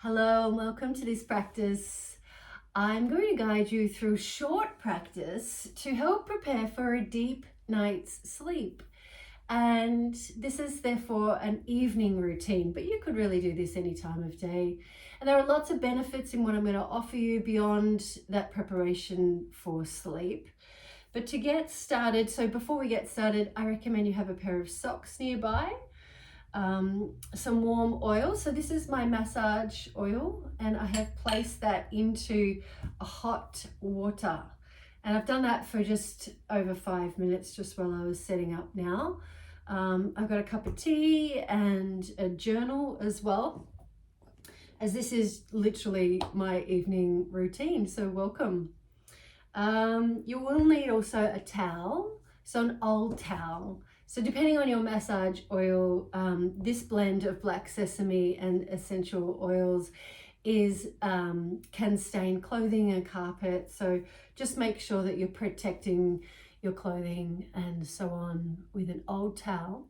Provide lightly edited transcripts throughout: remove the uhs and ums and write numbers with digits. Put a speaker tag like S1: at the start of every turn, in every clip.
S1: Hello and welcome to this practice. I'm going to guide you through short practice to help prepare for a deep night's sleep. And this is therefore an evening routine, but you could really do this any time of day. And there are lots of benefits in what I'm going to offer you beyond that preparation for sleep. But to get started, so before we get started, I recommend you have a pair of socks nearby. Some warm oil. So this is my massage oil and I have placed that into a hot water, and I've done that for just over 5 minutes just while I was setting up now. I've got a cup of tea and a journal as well, as this is literally my evening routine, so welcome. You will need also a towel, so an old towel. So depending on your massage oil, this blend of black sesame and essential oils can stain clothing and carpet. So just make sure that you're protecting your clothing and so on with an old towel.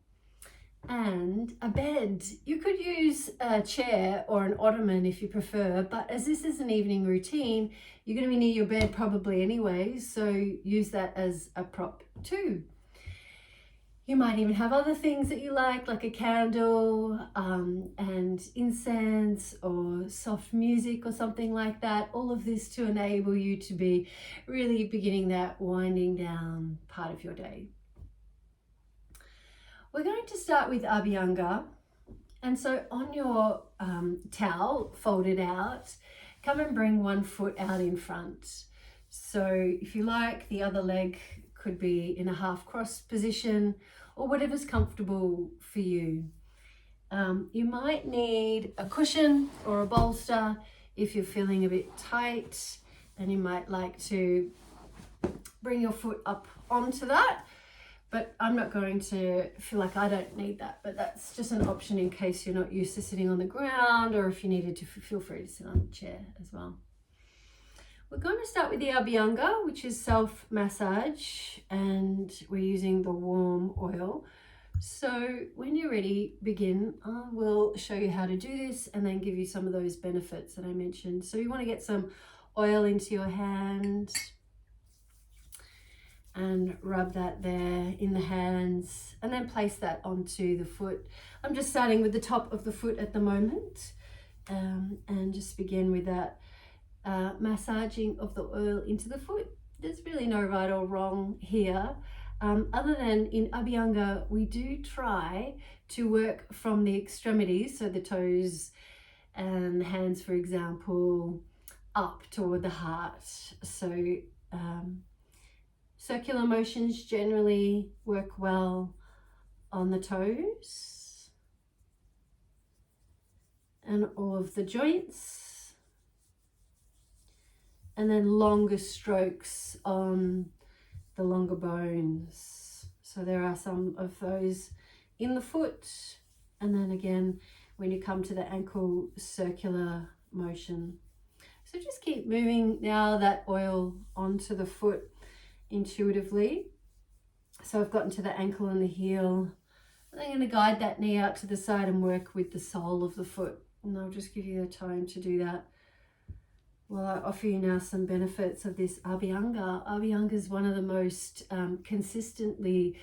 S1: And a bed. You could use a chair or an ottoman if you prefer, but as this is an evening routine, you're going to be near your bed probably anyway, so use that as a prop too. You might even have other things that you like a candle and incense or soft music or something like that. All of this to enable you to be really beginning that winding down part of your day. We're going to start with Abhyanga. And so on your towel, fold it out, come and bring one foot out in front. So if you like, the other leg could be in a half cross position or whatever's comfortable for you. You might need a cushion or a bolster if you're feeling a bit tight, and you might like to bring your foot up onto that, but I'm not going to feel like I don't need that, but that's just an option in case you're not used to sitting on the ground, or if you needed to, feel free to sit on a chair as well. We're going to start with the Abhyanga, which is self-massage, and we're using the warm oil. So when you're ready, begin. I will show you how to do this and then give you some of those benefits that I mentioned. So you want to get some oil into your hand and rub that there in the hands, and then place that onto the foot. I'm just starting with the top of the foot at the moment, and just begin with that massaging of the oil into the foot. There's really no right or wrong here, other than in Abhyanga we do try to work from the extremities, so the toes and the hands, for example, up toward the heart. So circular motions generally work well on the toes and all of the joints, and then longer strokes on the longer bones. So there are some of those in the foot, and then again when you come to the ankle, circular motion. So just keep moving now that oil onto the foot intuitively. So I've gotten to the ankle and the heel, and I'm going to guide that knee out to the side and work with the sole of the foot, and I'll just give you the time to do that. Well, I offer you now some benefits of this Abhyanga. Abhyanga is one of the most consistently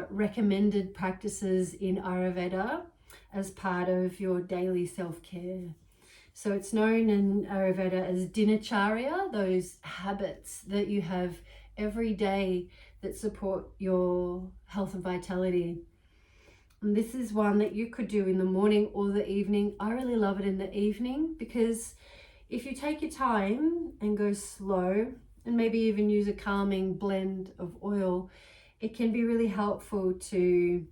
S1: recommended practices in Ayurveda as part of your daily self-care. So it's known in Ayurveda as dinacharya, those habits that you have every day that support your health and vitality. And this is one that you could do in the morning or the evening. I really love it in the evening, because if you take your time and go slow and maybe even use a calming blend of oil, it can be really helpful to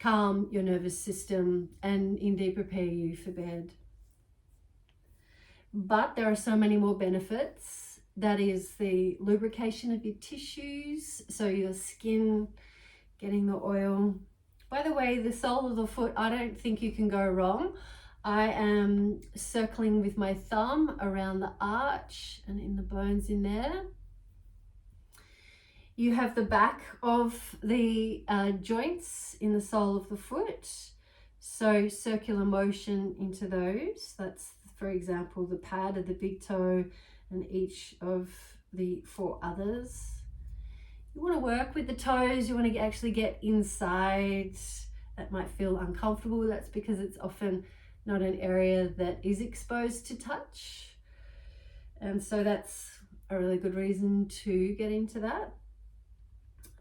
S1: calm your nervous system and indeed prepare you for bed. But there are so many more benefits. That is the lubrication of your tissues, so your skin getting the oil. By the way, the sole of the foot, I don't think you can go wrong. I am circling with my thumb around the arch and in the bones in there. You have the back of the joints in the sole of the foot. So circular motion into those. That's, for example, the pad of the big toe and each of the 4 others. You want to work with the toes. You want to actually get inside. That might feel uncomfortable. That's because it's often not an area that is exposed to touch. And so that's a really good reason to get into that.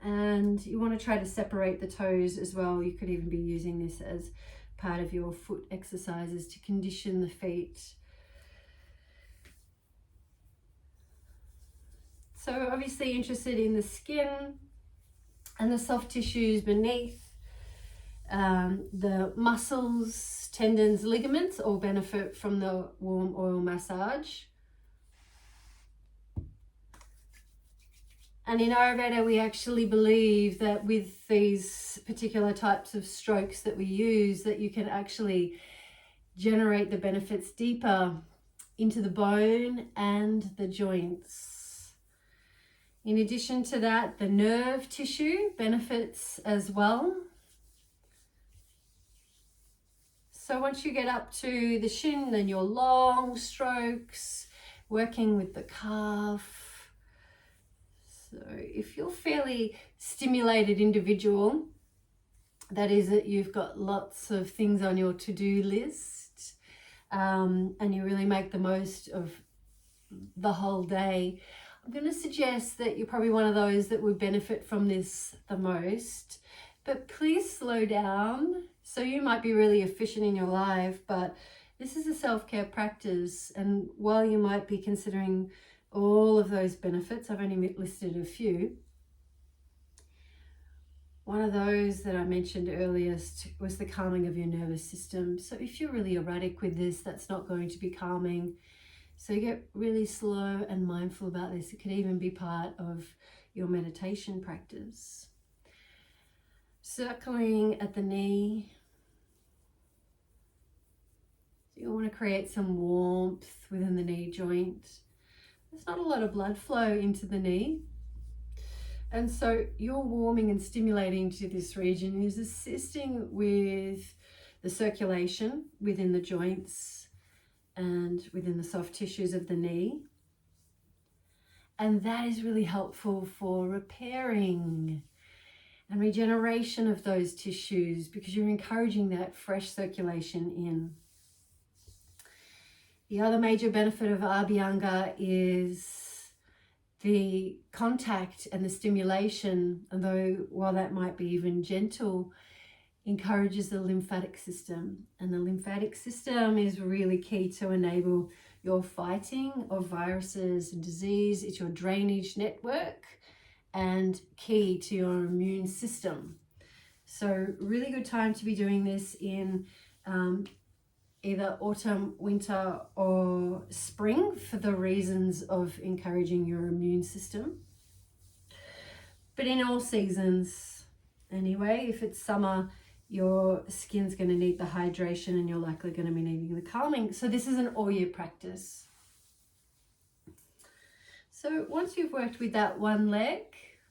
S1: And you want to try to separate the toes as well. You could even be using this as part of your foot exercises to condition the feet. So obviously interested in the skin and the soft tissues beneath. The muscles, tendons, ligaments all benefit from the warm oil massage. And in Ayurveda, we actually believe that with these particular types of strokes that we use, that you can actually generate the benefits deeper into the bone and the joints. In addition to that, the nerve tissue benefits as well. So once you get up to the shin, then your long strokes, working with the calf. So if you're fairly stimulated individual, that is that you've got lots of things on your to-do list, and you really make the most of the whole day, I'm going to suggest that you're probably one of those that would benefit from this the most. But please slow down. So you might be really efficient in your life, but this is a self-care practice. And while you might be considering all of those benefits, I've only listed a few. One of those that I mentioned earliest was the calming of your nervous system. So if you're really erratic with this, that's not going to be calming. So you get really slow and mindful about this. It could even be part of your meditation practice. Circling at the knee. So you want to create some warmth within the knee joint. There's not a lot of blood flow into the knee. And so your warming and stimulating to this region is assisting with the circulation within the joints and within the soft tissues of the knee. And that is really helpful for repairing and regeneration of those tissues because you're encouraging that fresh circulation in. The other major benefit of Abhyanga is the contact and the stimulation, although while that might be even gentle, encourages the lymphatic system. And the lymphatic system is really key to enable your fighting of viruses and disease. It's your drainage network and key to your immune system. So really good time to be doing this in either autumn, winter or spring for the reasons of encouraging your immune system. But in all seasons anyway, if it's summer, your skin's going to need the hydration and you're likely going to be needing the calming. So this is an all-year practice. So once you've worked with that one leg,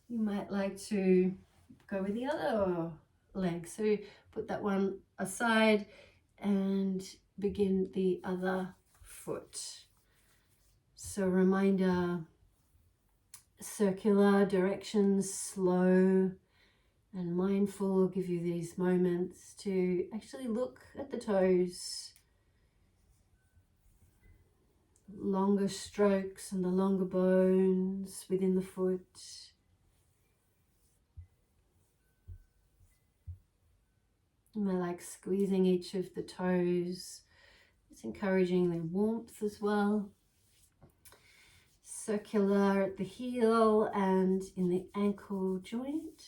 S1: you might like to go with the other leg. So put that one aside and begin the other foot. So reminder, circular directions, slow and mindful, will give you these moments to actually look at the toes. Longer strokes and the longer bones within the foot. I like squeezing each of the toes. It's encouraging the warmth as well. Circular at the heel and in the ankle joint.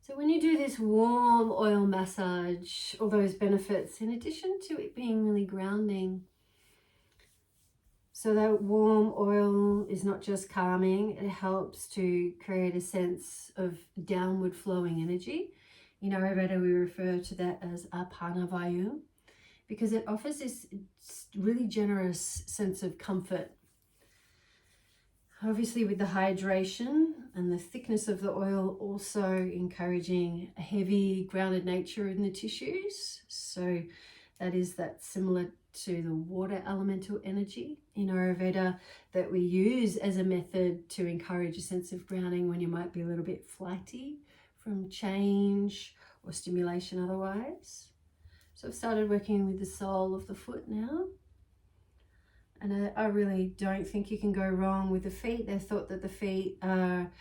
S1: So when you do this warm oil massage, all those benefits, in addition to it being really grounding, so that warm oil is not just calming, it helps to create a sense of downward flowing energy. In Ayurveda, we refer to that as apana vayu because it offers this really generous sense of comfort. Obviously with the hydration and the thickness of the oil also encouraging a heavy grounded nature in the tissues. So that similar to the water elemental energy in Ayurveda that we use as a method to encourage a sense of grounding when you might be a little bit flighty from change or stimulation otherwise. So I've started working with the sole of the foot now. And I really don't think you can go wrong with the feet. They're thought that the feet are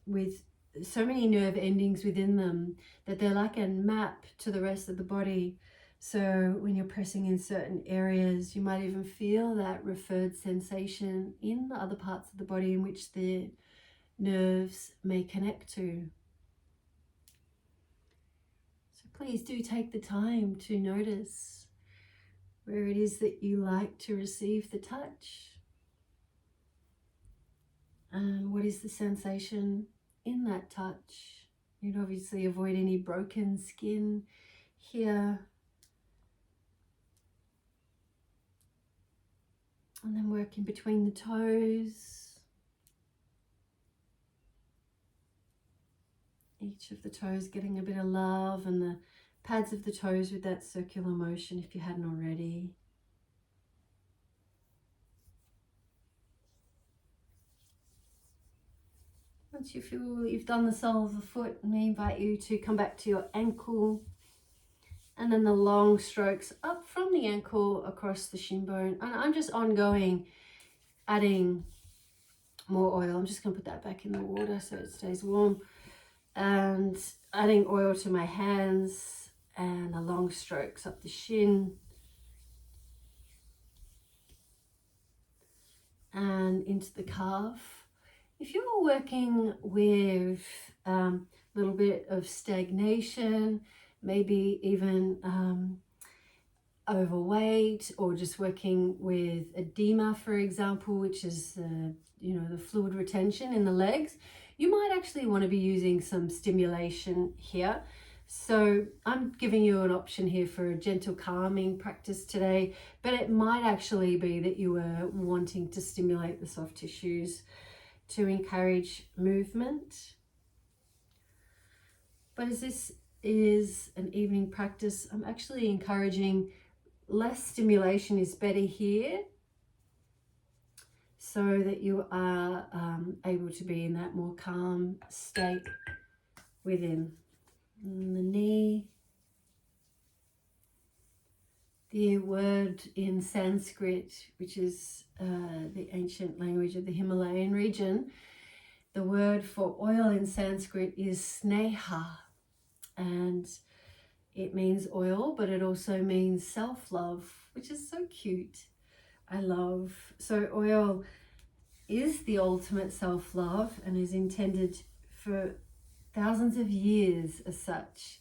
S1: with so many nerve endings within them that they're like a map to the rest of the body. So when you're pressing in certain areas, you might even feel that referred sensation in the other parts of the body in which the nerves may connect to. So please do take the time to notice where it is that you like to receive the touch. And what is the sensation in that touch? You'd obviously avoid any broken skin here. And then work in between the toes. Each of the toes getting a bit of love, and the pads of the toes with that circular motion if you hadn't already. Once you feel you've done the sole of the foot, I invite you to come back to your ankle, and then the long strokes up from the ankle across the shin bone. And I'm just ongoing adding more oil. I'm just going to put that back in the water so it stays warm, and adding oil to my hands and the long strokes up the shin and into the calf. If you're working with a little bit of stagnation, maybe even overweight, or just working with edema, for example, which is the fluid retention in the legs, you might actually want to be using some stimulation here. So I'm giving you an option here for a gentle calming practice today, but it might actually be that you are wanting to stimulate the soft tissues to encourage movement. But as this is an evening practice, I'm actually encouraging less stimulation is better here, so that you are able to be in that more calm state within. And the knee, the word in Sanskrit, which is the ancient language of the Himalayan region, the word for oil in Sanskrit is sneha, and it means oil, but it also means self-love, which is so cute. I love. So oil is the ultimate self-love and is intended for thousands of years as such.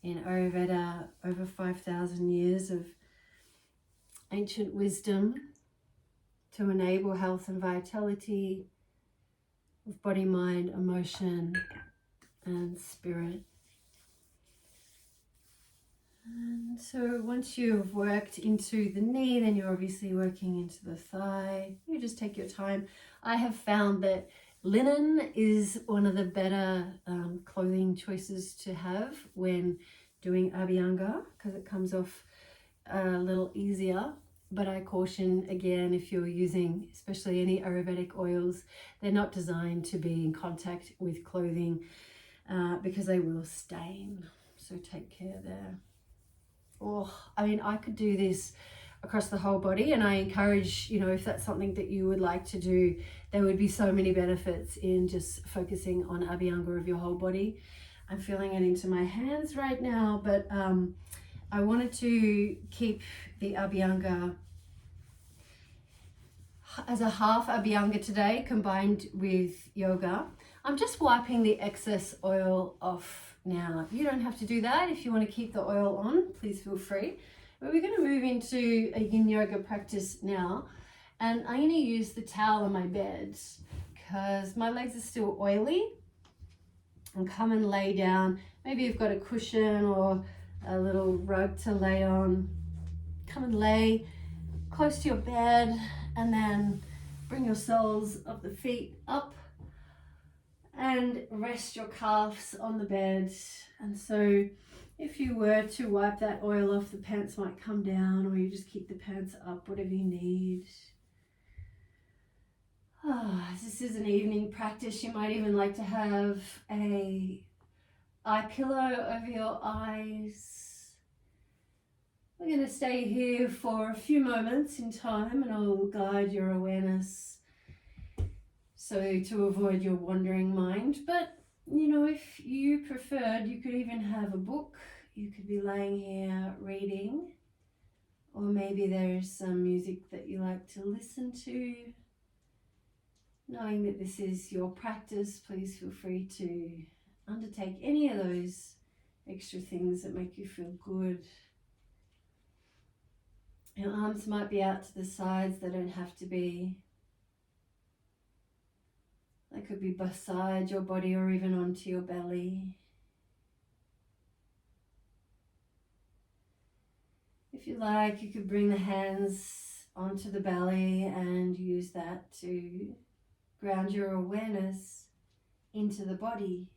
S1: In Ayurveda, over 5,000 years of ancient wisdom to enable health and vitality of body, mind, emotion, and spirit. And so once you've worked into the knee, then you're obviously working into the thigh. You just take your time. I have found that linen is one of the better clothing choices to have when doing Abhyanga, because it comes off a little easier. But I caution again, if you're using especially any Ayurvedic oils, they're not designed to be in contact with clothing because they will stain. So take care there. Oh, I mean, I could do this across the whole body, and I encourage, if that's something that you would like to do, there would be so many benefits in just focusing on Abhyanga of your whole body. I'm feeling it into my hands right now, but I wanted to keep the Abhyanga as a half Abhyanga today, combined with yoga. I'm just wiping the excess oil off now. You don't have to do that. If you want to keep the oil on, please feel free. But we're going to move into a Yin Yoga practice now. And I'm going to use the towel on my bed because my legs are still oily. And come and lay down. Maybe you've got a cushion or a little rug to lay on. Come and lay close to your bed, and then Bring your soles of the feet up and rest your calves on the bed. And so if you were to wipe that oil off, the pants might come down, or you just keep the pants up, whatever you need. This is an evening practice. You might even like to have a eye pillow over your eyes. We're going to stay here for a few moments in time, and I'll guide your awareness so to avoid your wandering mind. But you know, if you preferred, you could even have a book. You could be laying here reading, or maybe there's some music that you like to listen to. Knowing that this is your practice, please feel free to undertake any of those extra things that make you feel good. Your arms might be out to the sides, they don't have to be. They could be beside your body or even onto your belly. If you like, you could bring the hands onto the belly and use that to ground your awareness into the body.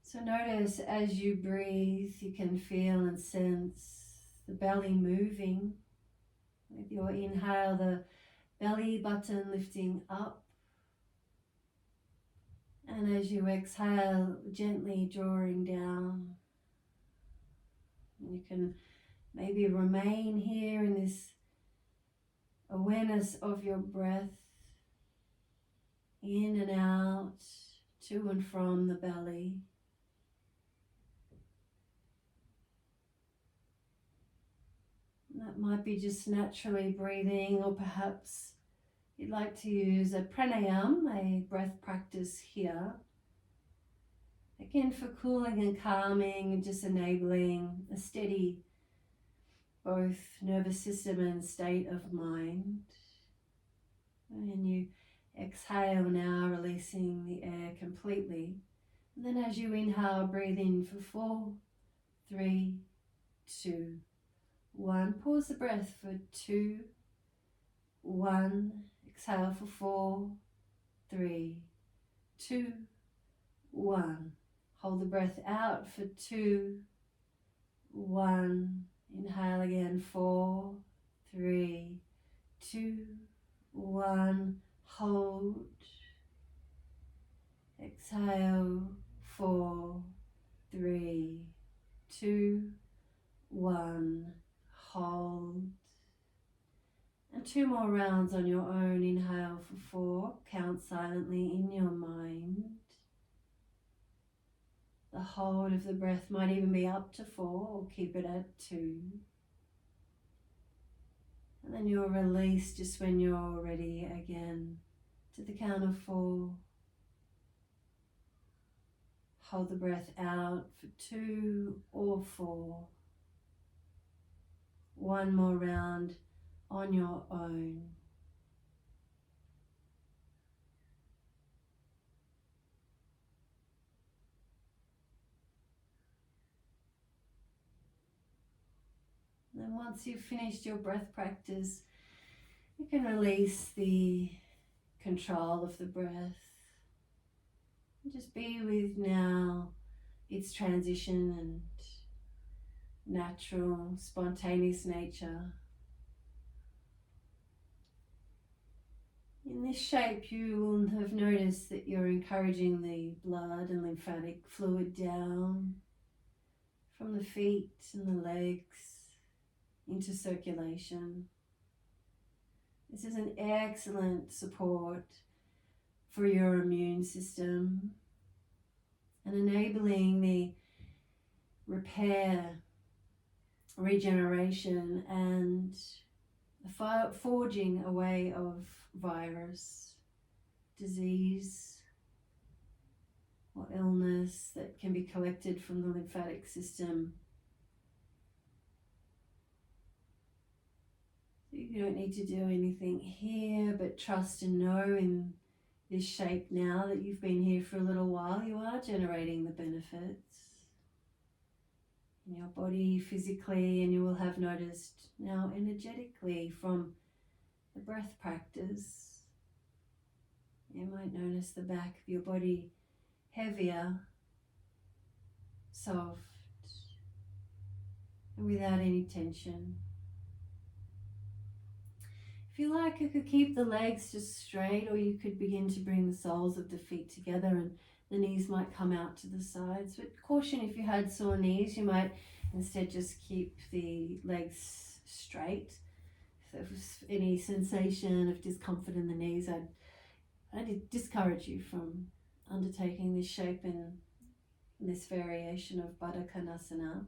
S1: So notice as you breathe, you can feel and sense the belly moving. With your inhale, the belly button lifting up. And as you exhale, gently drawing down. You can maybe remain here in this awareness of your breath, in and out, to and from the belly. That might be just naturally breathing, or perhaps you'd like to use a pranayam, a breath practice here. Again, for cooling and calming and just enabling a steady both nervous system and state of mind. And you exhale now, releasing the air completely. And then as you inhale, breathe in for 4, 3, 2, 1. Pause the breath for 2, 1. Exhale for 4, 3, 2, 1. Hold the breath out for 2, 1. Inhale again, 4, 3, 2, 1. Hold. Exhale, 4, 3, 2, 1. Hold. And 2 more rounds on your own. Inhale for 4. Count silently in your mind. The hold of the breath might even be up to 4, or keep it at 2. And then you'll release just when you're ready again, to the count of 4. Hold the breath out for 2 or 4. 1 more round on your own. And then once you've finished your breath practice, you can release the control of the breath. And just be with now its transition and natural, spontaneous nature. In this shape, you will have noticed that you're encouraging the blood and lymphatic fluid down from the feet and the legs into circulation. This is an excellent support for your immune system and enabling the repair, regeneration, and the forging away of virus, disease, or illness that can be collected from the lymphatic system. You don't need to do anything here, but trust and know in this shape now that you've been here for a little while, you are generating the benefits. in your body physically, and you will have noticed now energetically from the breath practice. You might notice the back of your body heavier, soft, and without any tension. If you like, you could keep the legs just straight, or you could begin to bring the soles of the feet together and the knees might come out to the sides. But caution, if you had sore knees, you might instead just keep the legs straight. If there was any sensation of discomfort in the knees, I'd discourage you from undertaking this shape in this variation of Baddha Konasana.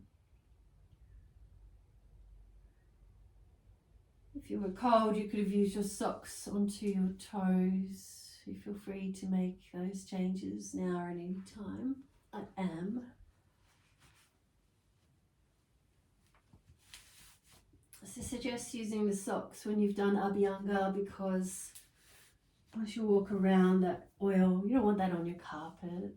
S1: If you were cold, you could have used your socks onto your toes. You feel free to make those changes now or at any time. I am. So suggest using the socks when you've done Abhyanga, because as you walk around, that oil, you don't want that on your carpet.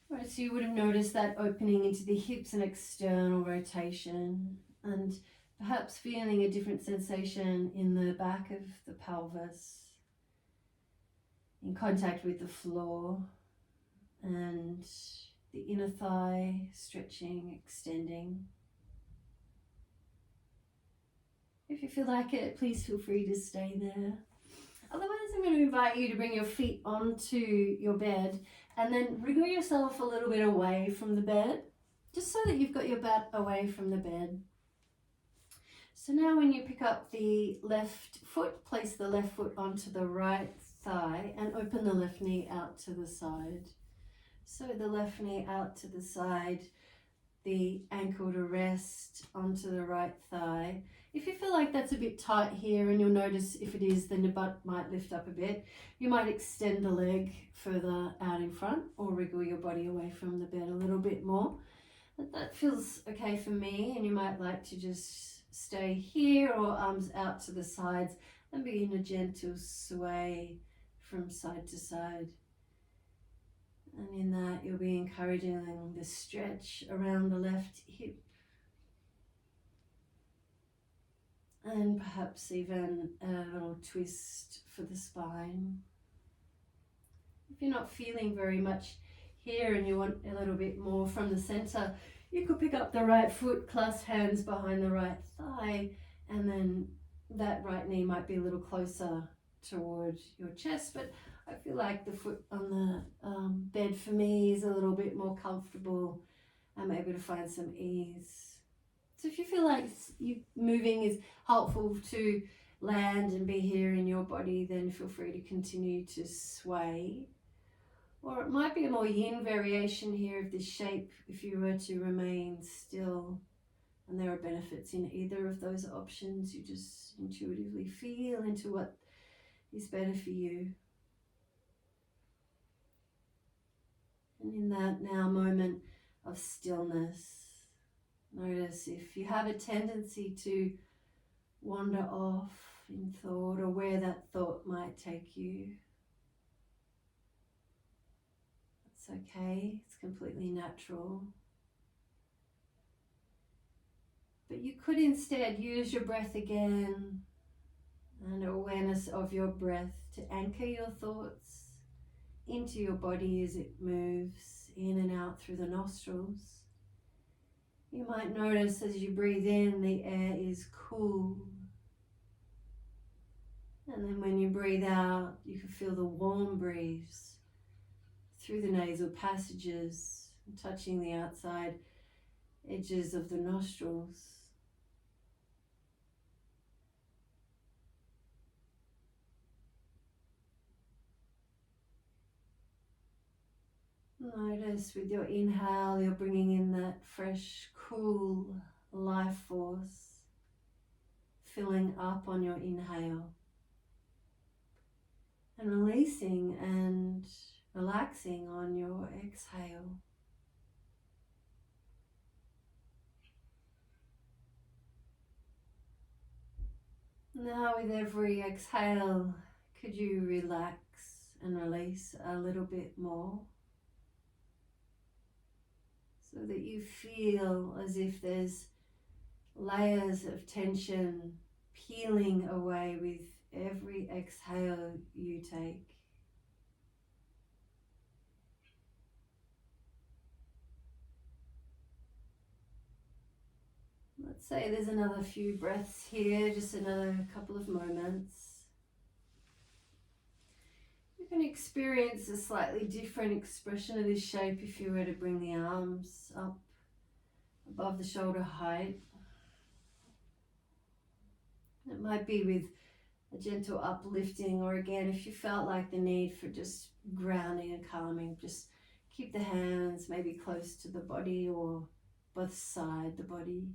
S1: Right, so you would have noticed that opening into the hips and external rotation, and perhaps feeling a different sensation in the back of the pelvis, in contact with the floor, and the inner thigh stretching, extending. If you feel like it, please feel free to stay there. Otherwise, I'm going to invite you to bring your feet onto your bed and then wriggle yourself a little bit away from the bed, just so that you've got your butt away from the bed. So now when you pick up the left foot, place the left foot onto the right thigh and open the left knee out to the side. So the left knee out to the side, the ankle to rest onto the right thigh. If you feel like that's a bit tight here, and you'll notice if it is, then the butt might lift up a bit, you might extend the leg further out in front or wriggle your body away from the bed a little bit more. But that feels okay for me, and you might like to just stay here or arms out to the sides and begin a gentle sway from side to side. And in that, you'll be encouraging the stretch around the left hip. And perhaps even a little twist for the spine. If you're not feeling very much here and you want a little bit more from the center, you could pick up the right foot, clasp hands behind the right thigh, and then that right knee might be a little closer toward your chest. But I feel like the foot on the bed for me is a little bit more comfortable. I'm able to find some ease. So if you feel like moving is helpful to land and be here in your body, then feel free to continue to sway. Or it might be a more yin variation here of this shape if you were to remain still. And there are benefits in either of those options. You just intuitively feel into what is better for you. And in that now moment of stillness, notice if you have a tendency to wander off in thought, or where that thought might take you. It's okay, it's completely natural. But you could instead use your breath again and awareness of your breath to anchor your thoughts into your body as it moves in and out through the nostrils. You might notice as you breathe in, the air is cool. And then when you breathe out, you can feel the warm breeze through the nasal passages, touching the outside edges of the nostrils. Notice with your inhale, you're bringing in that fresh, cool life force, filling up on your inhale, and releasing and relaxing on your exhale. Now with every exhale, could you relax and release a little bit more? so that you feel as if there's layers of tension peeling away with every exhale you take. Let's say there's another few breaths here, just another couple of moments. You can experience a slightly different expression of this shape if you were to bring the arms up above the shoulder height. It might be with a gentle uplifting, or again, if you felt like the need for just grounding and calming, just keep the hands maybe close to the body or beside the body.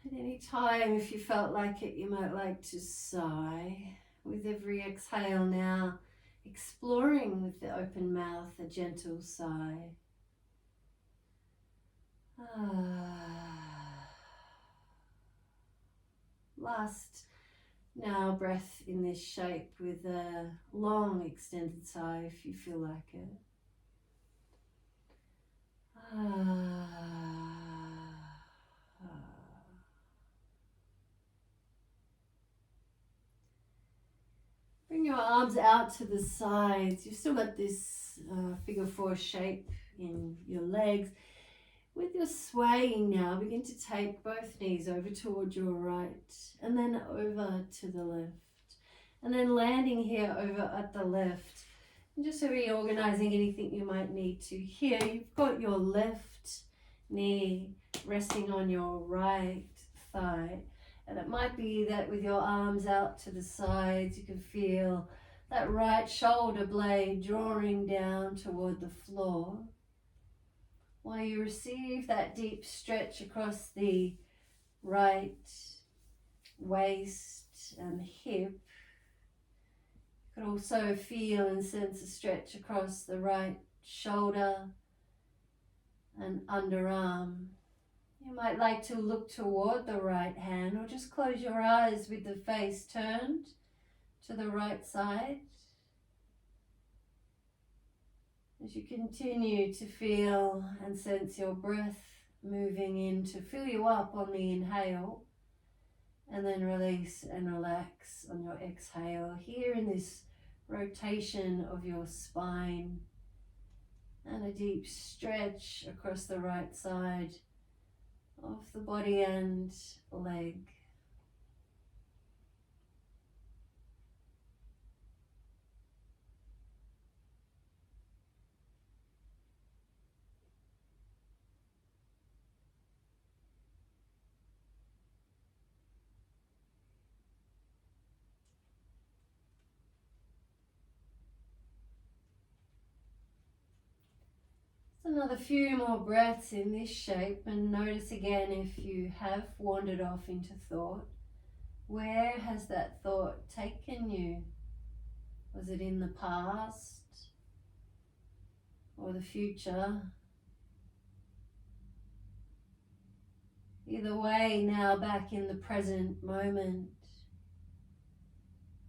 S1: At any time, if you felt like it, you might like to sigh. With every exhale now, exploring with the open mouth, a gentle sigh. Last now breath in this shape with a long extended sigh if you feel like it. Bring your arms out to the sides. You've still got this figure four shape in your legs. With your swaying now, begin to take both knees over towards your right and then over to the left. And then landing here over at the left. And just reorganizing anything you might need to. Here you've got your left knee resting on your right thigh. And it might be that with your arms out to the sides, you can feel that right shoulder blade drawing down toward the floor. While you receive that deep stretch across the right waist and hip, you can also feel and sense a stretch across the right shoulder and underarm. You might like to look toward the right hand or just close your eyes with the face turned to the right side. As you continue to feel and sense your breath moving in to fill you up on the inhale, and then release and relax on your exhale here in this rotation of your spine and a deep stretch across the right side of the body and leg. Another few more breaths in this shape, and notice again if you have wandered off into thought. Where has that thought taken you? Was it in the past or the future? Either way, now back in the present moment,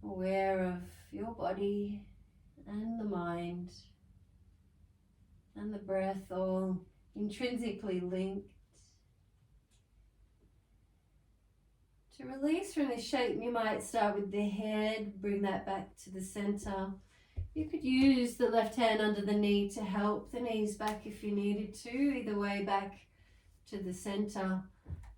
S1: aware of your body and the mind and the breath, all intrinsically linked. To release from this shape, you might start with the head, bring that back to the center. You could use the left hand under the knee to help the knees back if you needed to, either way back to the center.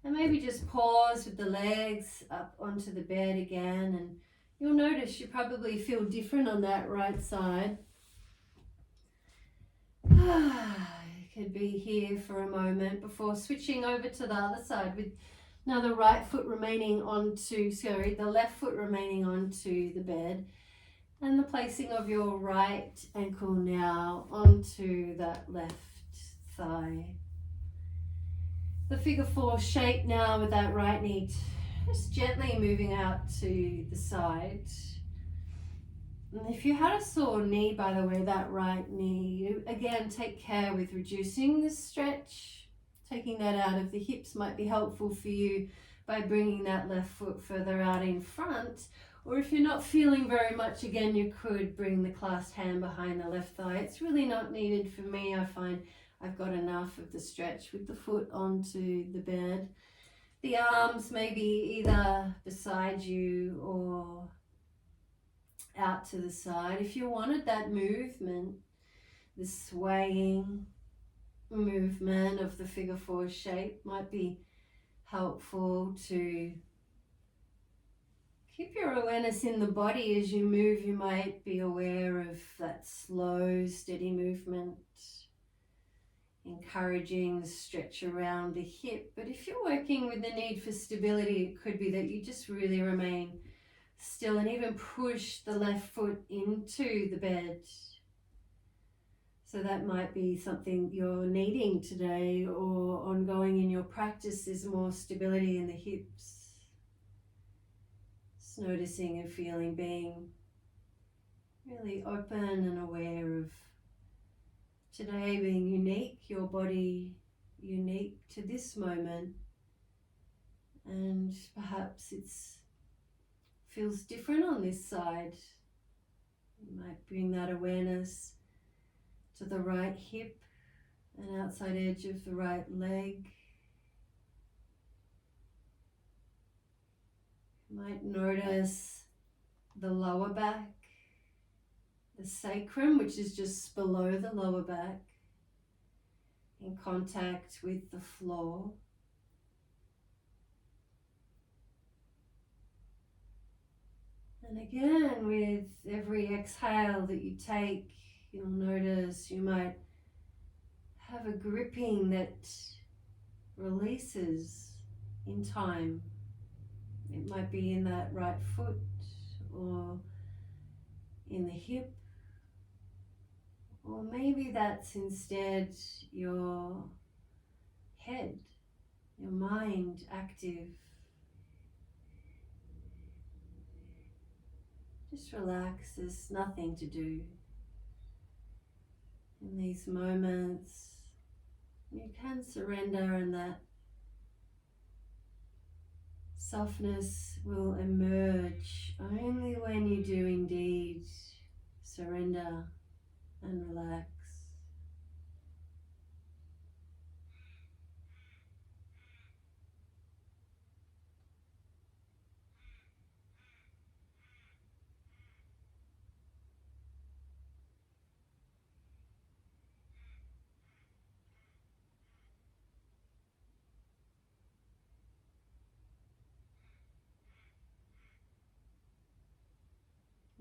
S1: And maybe just pause with the legs up onto the bed again, and you'll notice you probably feel different on that right side. You could be here for a moment before switching over to the other side with now the right foot remaining onto, the left foot remaining onto the bed, and the placing of your right ankle now onto that left thigh. The figure four shape now with that right knee just gently moving out to the side. And if you had a sore knee, by the way, that right knee, again, take care with reducing the stretch. Taking that out of the hips might be helpful for you by bringing that left foot further out in front, Or if you're not feeling very much, again, you could bring the clasped hand behind the left thigh. It's really not needed for me. I find I've got enough of the stretch with the foot onto the bed. The arms maybe either beside you or out to the side. If you wanted that movement, the swaying movement of the figure four shape might be helpful to keep your awareness in the body as you move. You might be aware of that slow, steady movement, encouraging the stretch around the hip. But if you're working with the need for stability, it could be that you just really remain still and even push the left foot into the bed. So that might be something you're needing today, or ongoing in your practice is more stability in the hips. Just noticing and feeling, being really open and aware of today being unique, your body unique to this moment, and perhaps it's feels different on this side. You might bring that awareness to the right hip and outside edge of the right leg. You might notice the lower back, the sacrum, which is just below the lower back, in contact with the floor. And again, with every exhale that you take, you'll notice you might have a gripping that releases in time. It might be in that right foot or in the hip, or maybe that's instead your head, your mind active. Just relax, there's nothing to do. In these moments, you can surrender, and that softness will emerge only when you do indeed surrender and relax.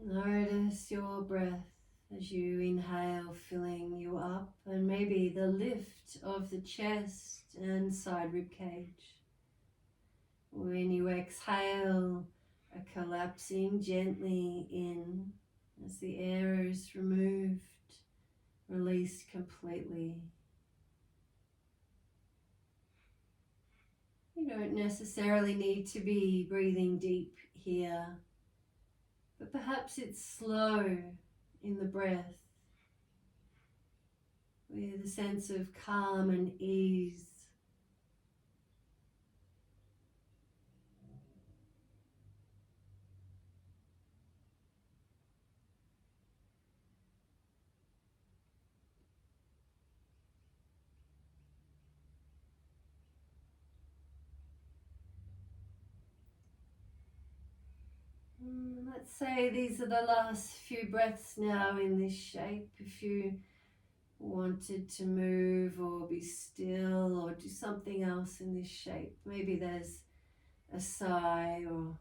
S1: Notice your breath as you inhale, filling you up, and maybe the lift of the chest and side rib cage. When you exhale, a collapsing gently in as the air is removed, released completely. You don't necessarily need to be breathing deep here, but perhaps it's slow in the breath, with a sense of calm and ease. Let's say these are the last few breaths now in this shape. If you wanted to move or be still or do something else in this shape, maybe there's a sigh or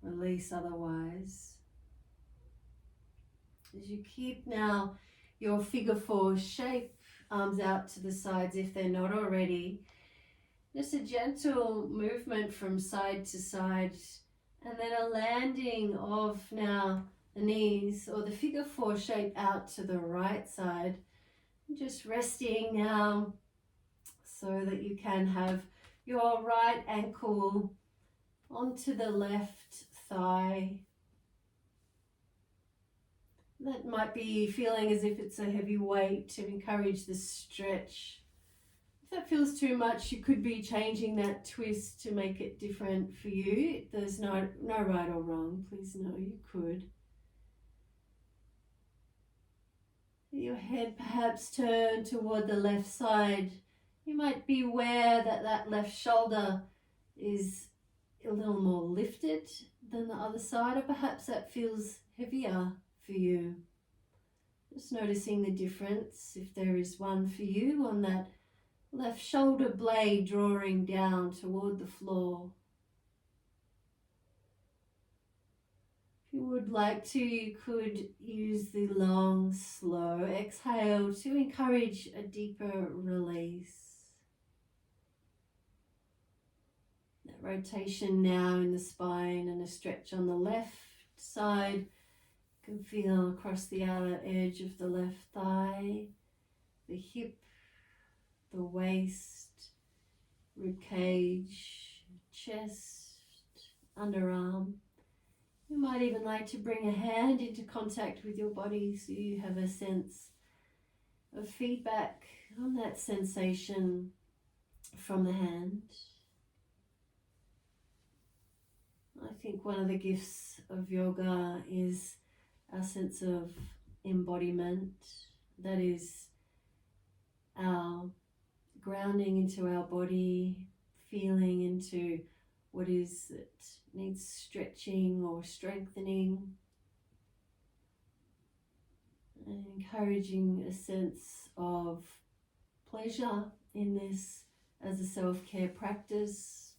S1: release otherwise. As you keep now your figure four shape, arms out to the sides if they're not already, just a gentle movement from side to side, and then a landing of now the knees or the figure four shape out to the right side. Just resting now so that you can have your right ankle onto the left thigh. That might be feeling as if it's a heavy weight to encourage the stretch If that feels too much, you could be changing that twist to make it different for you. There's no right or wrong. Please know you could. Your head perhaps turn toward the left side. You might be aware that that left shoulder is a little more lifted than the other side, or perhaps that feels heavier for you. Just noticing the difference, if there is one for you, on that left shoulder blade drawing down toward the floor. If you would like to, you could use the long, slow exhale to encourage a deeper release. That rotation now in the spine and a stretch on the left side. You can feel across the outer edge of the left thigh, the hip, the waist, rib cage, chest, underarm. You might even like to bring a hand into contact with your body so you have a sense of feedback on that sensation from the hand. I think one of the gifts of yoga is our sense of embodiment, that is our grounding into our body, feeling into what is that needs stretching or strengthening, and encouraging a sense of pleasure in this as a self-care practice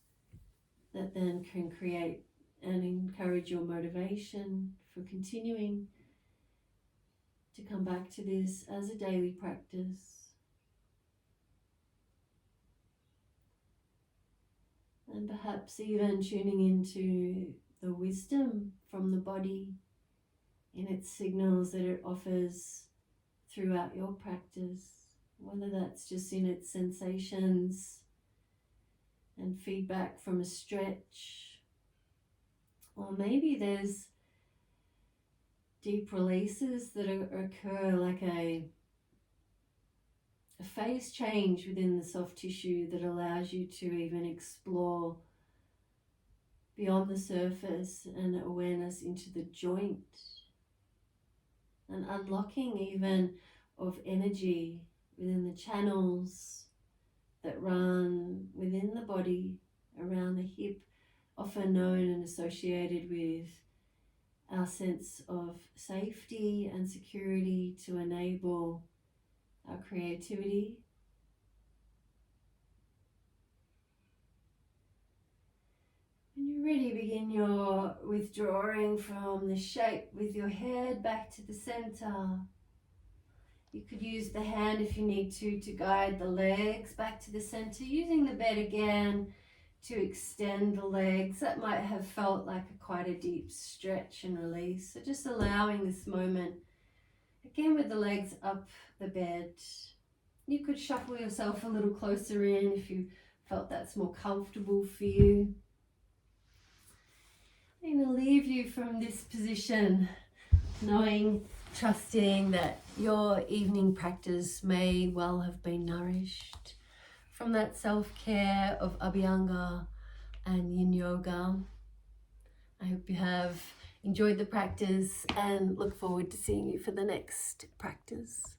S1: that then can create and encourage your motivation for continuing to come back to this as a daily practice. And perhaps even tuning into the wisdom from the body in its signals that it offers throughout your practice, whether that's just in its sensations and feedback from a stretch, or maybe there's deep releases that occur like a phase change within the soft tissue that allows you to even explore beyond the surface and awareness into the joint, and unlocking even of energy within the channels that run within the body around the hip, often known and associated with our sense of safety and security to enable our creativity. When you're ready, begin your withdrawing from the shape with your head back to the center. You could use the hand if you need to guide the legs back to the center, using the bed again to extend the legs. That might have felt like quite a deep stretch and release. So just allowing this moment, again with the legs up the bed. You could shuffle yourself a little closer in if you felt that's more comfortable for you. I'm going to leave you from this position, knowing, trusting that your evening practice may well have been nourished from that self-care of Abhyanga and Yin Yoga. I hope you have enjoyed the practice and look forward to seeing you for the next practice.